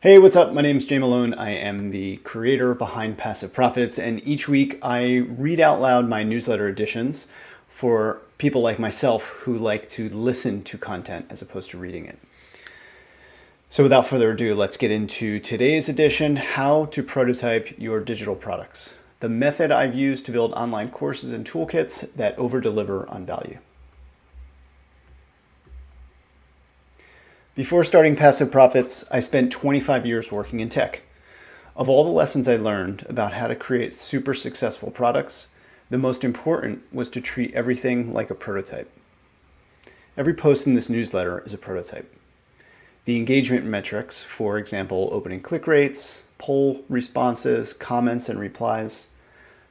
Hey, what's up? My name is Jay Malone. I am the creator behind Passive Profits, and each week I read out loud my newsletter editions for people like myself who like to listen to content as opposed to reading it. So without further ado, let's get into today's edition, how to prototype your digital products. The method I've used to build online courses and toolkits that over-deliver on value. Before starting Passive Profits, I spent 25 years working in tech. Of all the lessons I learned about how to create super successful products, the most important was to treat everything like a prototype. Every post in this newsletter is a prototype. The engagement metrics, for example, opening click rates, poll responses, comments, and replies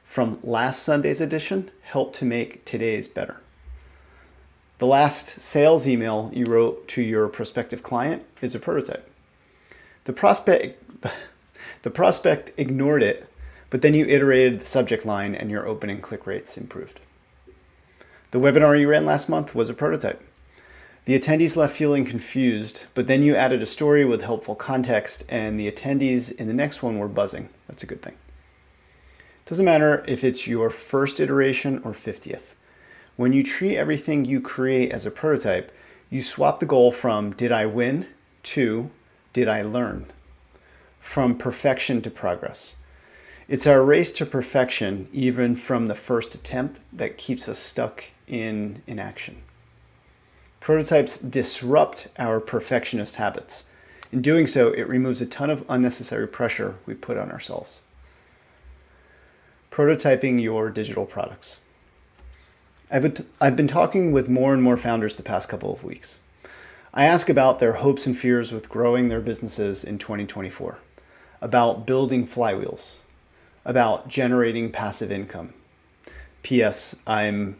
from last Sunday's edition help to make today's better. The last sales email you wrote to your prospective client is a prototype. The prospect ignored it, but then you iterated the subject line and your opening click rates improved. The webinar you ran last month was a prototype. The attendees left feeling confused, but then you added a story with helpful context and the attendees in the next one were buzzing. That's a good thing. It doesn't matter if it's your first iteration or 50th. When you treat everything you create as a prototype, you swap the goal from did I win to did I learn, from perfection to progress. It's our race to perfection, even from the first attempt, that keeps us stuck in inaction. Prototypes disrupt our perfectionist habits. In doing so, it removes a ton of unnecessary pressure we put on ourselves. Prototyping your digital products. I've been talking with more and more founders the past couple of weeks. I ask about their hopes and fears with growing their businesses in 2024, about building flywheels, about generating passive income. P.S. I'm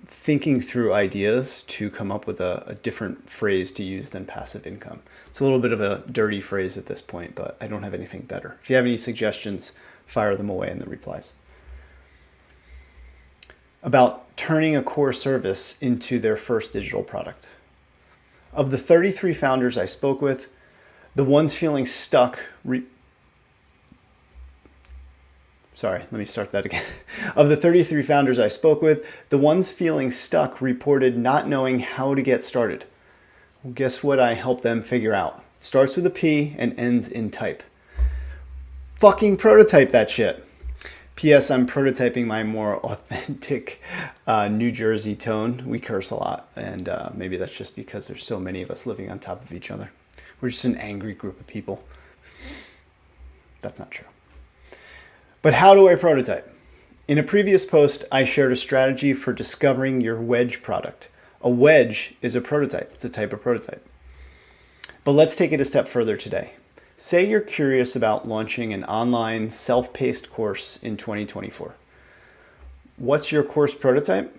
thinking through ideas to come up with a different phrase to use than passive income. It's a little bit of a dirty phrase at this point, but I don't have anything better. If you have any suggestions, fire them away in the replies. About turning a core service into their first digital product. Of the 33 founders I spoke with, the ones feeling stuck, Of the 33 founders I spoke with, the ones feeling stuck reported not knowing how to get started. Well, guess what I helped them figure out? Starts with a P and ends in type. Fucking prototype that shit. P.S. I'm prototyping my more authentic New Jersey tone. We curse a lot, and maybe that's just because there's so many of us living on top of each other. We're just an angry group of people. That's not true. But how do I prototype? In a previous post, I shared a strategy for discovering your wedge product. A wedge is a prototype. It's a type of prototype. But let's take it a step further today. Say you're curious about launching an online self-paced course in 2024. What's your course prototype?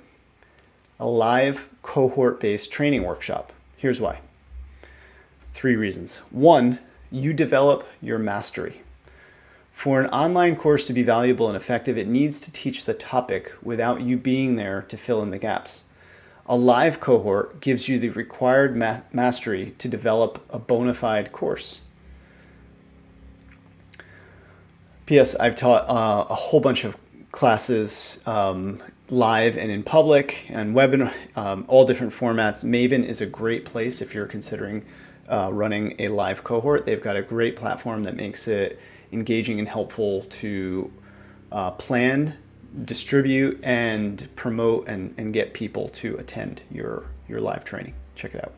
A live cohort-based training workshop. Here's why. 3 reasons. 1, you develop your mastery. For an online course to be valuable and effective, it needs to teach the topic without you being there to fill in the gaps. A live cohort gives you the required mastery to develop a bona fide course. P.S. I've taught a whole bunch of classes live and in public and webinar, all different formats. Maven is a great place if you're considering running a live cohort. They've got a great platform that makes it engaging and helpful to plan, distribute, and promote and get people to attend your live training. Check it out.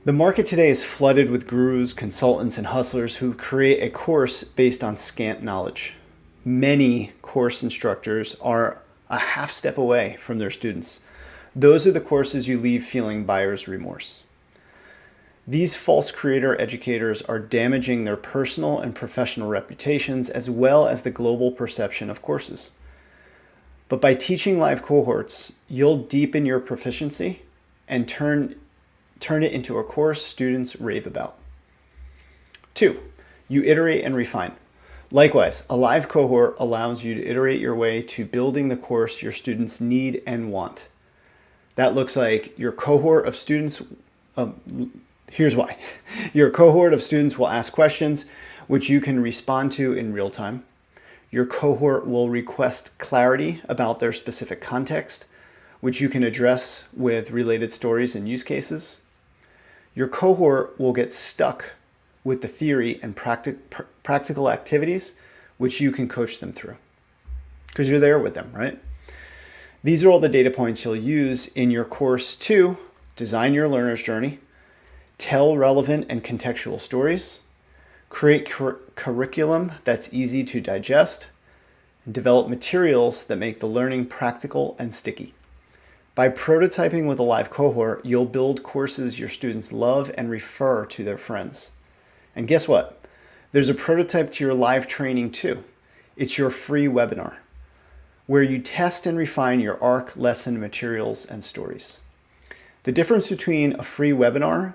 The market today is flooded with gurus, consultants, and hustlers who create a course based on scant knowledge. Many course instructors are a half step away from their students. Those are the courses you leave feeling buyer's remorse. These false creator educators are damaging their personal and professional reputations as well as the global perception of courses. But by teaching live cohorts, you'll deepen your proficiency and turn it into a course students rave about. 2, you iterate and refine. Likewise, a live cohort allows you to iterate your way to building the course your students need and want. That looks like your cohort of students Here's why. Your cohort of students will ask questions which you can respond to in real time. Your cohort will request clarity about their specific context, which you can address with related stories and use cases. Your cohort will get stuck with the theory and practical activities, which you can coach them through because you're there with them, right? These are all the data points you'll use in your course to design your learner's journey, tell relevant and contextual stories, create curriculum that's easy to digest, and develop materials that make the learning practical and sticky. By prototyping with a live cohort, you'll build courses your students love and refer to their friends. And guess what? There's a prototype to your live training too. It's your free webinar, where you test and refine your ARC lesson materials and stories. The difference between a free webinar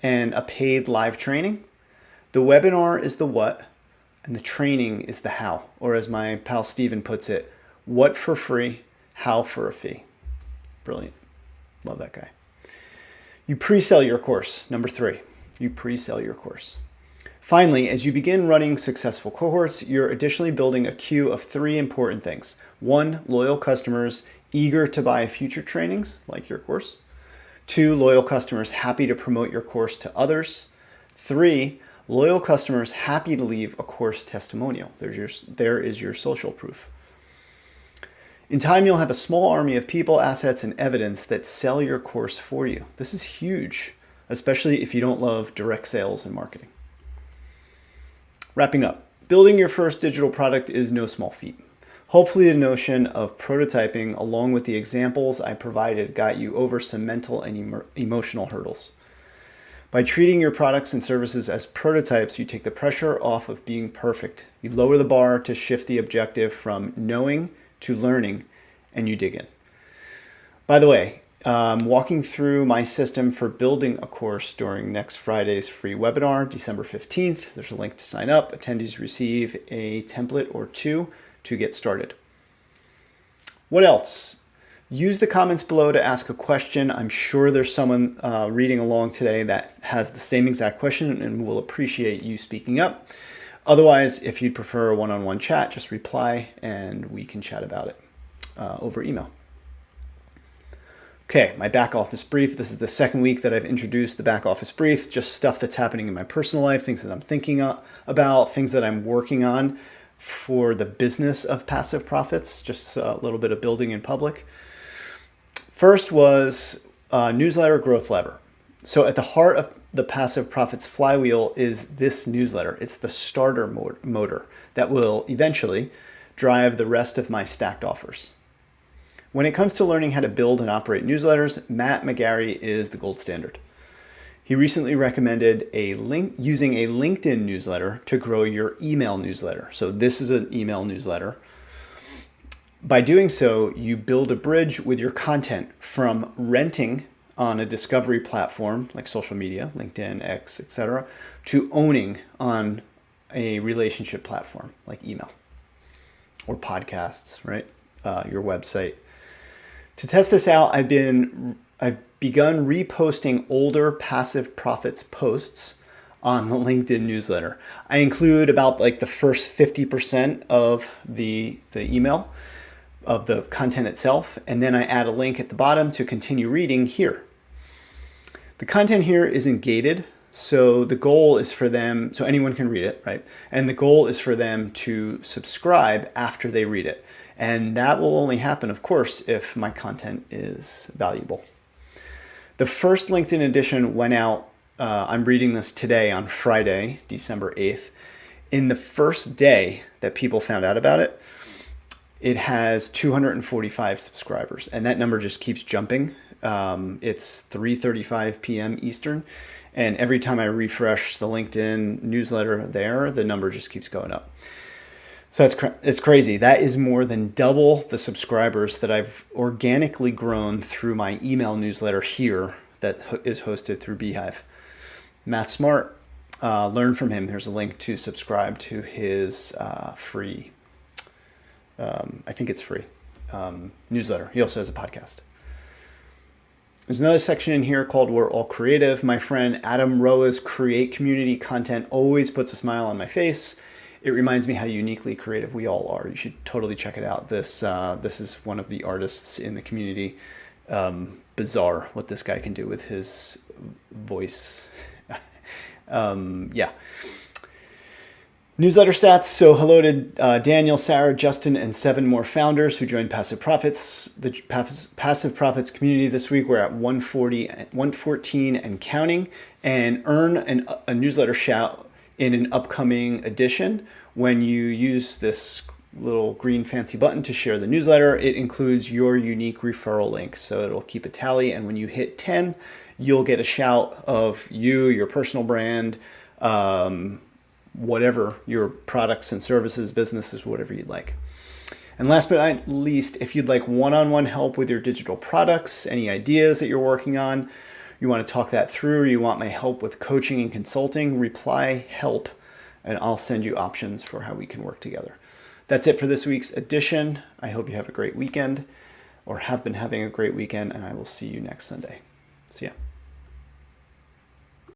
and a paid live training: the webinar is the what, and the training is the how. Or as my pal Steven puts it, what for free, how for a fee. Brilliant. Love that guy. You pre-sell your course. Number 3, you pre-sell your course. Finally, as you begin running successful cohorts, you're additionally building a queue of 3 important things. 1, loyal customers eager to buy future trainings like your course. 2, loyal customers happy to promote your course to others. 3, loyal customers happy to leave a course testimonial. There is your social proof. In time, you'll have a small army of people, assets, and evidence that sell your course for you. This is huge, especially if you don't love direct sales and marketing. Wrapping up, building your first digital product is no small feat. Hopefully the notion of prototyping along with the examples I provided got you over some mental and emotional hurdles. By treating your products and services as prototypes, you take the pressure off of being perfect. You lower the bar to shift the objective from knowing to learning, and you dig in. By the way, walking through my system for building a course during next Friday's free webinar, December 15th. There's a link to sign up. Attendees receive a template or 2 to get started. What else? Use the comments below to ask a question. I'm sure there's someone reading along today that has the same exact question and will appreciate you speaking up. Otherwise, if you'd prefer a one-on-one chat, just reply and we can chat about it over email. Okay, my back office brief. This is the second week that I've introduced the back office brief, just stuff that's happening in my personal life, things that I'm thinking about, things that I'm working on for the business of Passive Profits, just a little bit of building in public. First was newsletter growth lever. So at the heart of the Passive Profits flywheel is this newsletter. It's the starter motor that will eventually drive the rest of my stacked offers. When it comes to learning how to build and operate newsletters, Matt McGarry is the gold standard. He recently recommended using a LinkedIn newsletter to grow your email newsletter. So this is an email newsletter. By doing so, you build a bridge with your content from renting on a discovery platform like social media, LinkedIn, X, etc., to owning on a relationship platform like email or podcasts, right? Your website. To test this out, I've begun reposting older Passive Profits posts on the LinkedIn newsletter. I include about like the first 50% of the email of the content itself, and then I add a link at the bottom to continue reading here. The content here isn't gated, so the goal is for them, so anyone can read it, right? And the goal is for them to subscribe after they read it. And that will only happen, of course, if my content is valuable. The first LinkedIn edition went out, I'm reading this today on Friday, December 8th. In the first day that people found out about it, it has 245 subscribers, and that number just keeps jumping. It's 3:35 p.m. Eastern, and every time I refresh the LinkedIn newsletter there, the number just keeps going up. So it's crazy. That is more than double the subscribers that I've organically grown through my email newsletter here that is hosted through Beehive. Matt Smart, learn from him. There's a link to subscribe to his free, I think it's free, newsletter. He also has a podcast. There's another section in here called We're All Creative. My friend Adam Roa's Create Community content always puts a smile on my face. It reminds me how uniquely creative we all are. You should totally check it out. This is one of the artists in the community. Bizarre what this guy can do with his voice. Yeah. Newsletter stats. So hello to Daniel, Sarah, Justin, and 7 more founders who joined Passive Profits. The Passive Profits community this week, we're at 114 and counting, and earn a newsletter shout in an upcoming edition. When you use this little green fancy button to share the newsletter, it includes your unique referral link. So it'll keep a tally, and when you hit 10, you'll get a shout of you, your personal brand, whatever your products and services, businesses, whatever you'd like. And last but not least, if you'd like one-on-one help with your digital products, any ideas that you're working on, you want to talk that through, or you want my help with coaching and consulting, reply help, and I'll send you options for how we can work together. That's it for this week's edition. I hope you have a great weekend, or have been having a great weekend, and I will see you next Sunday. See ya.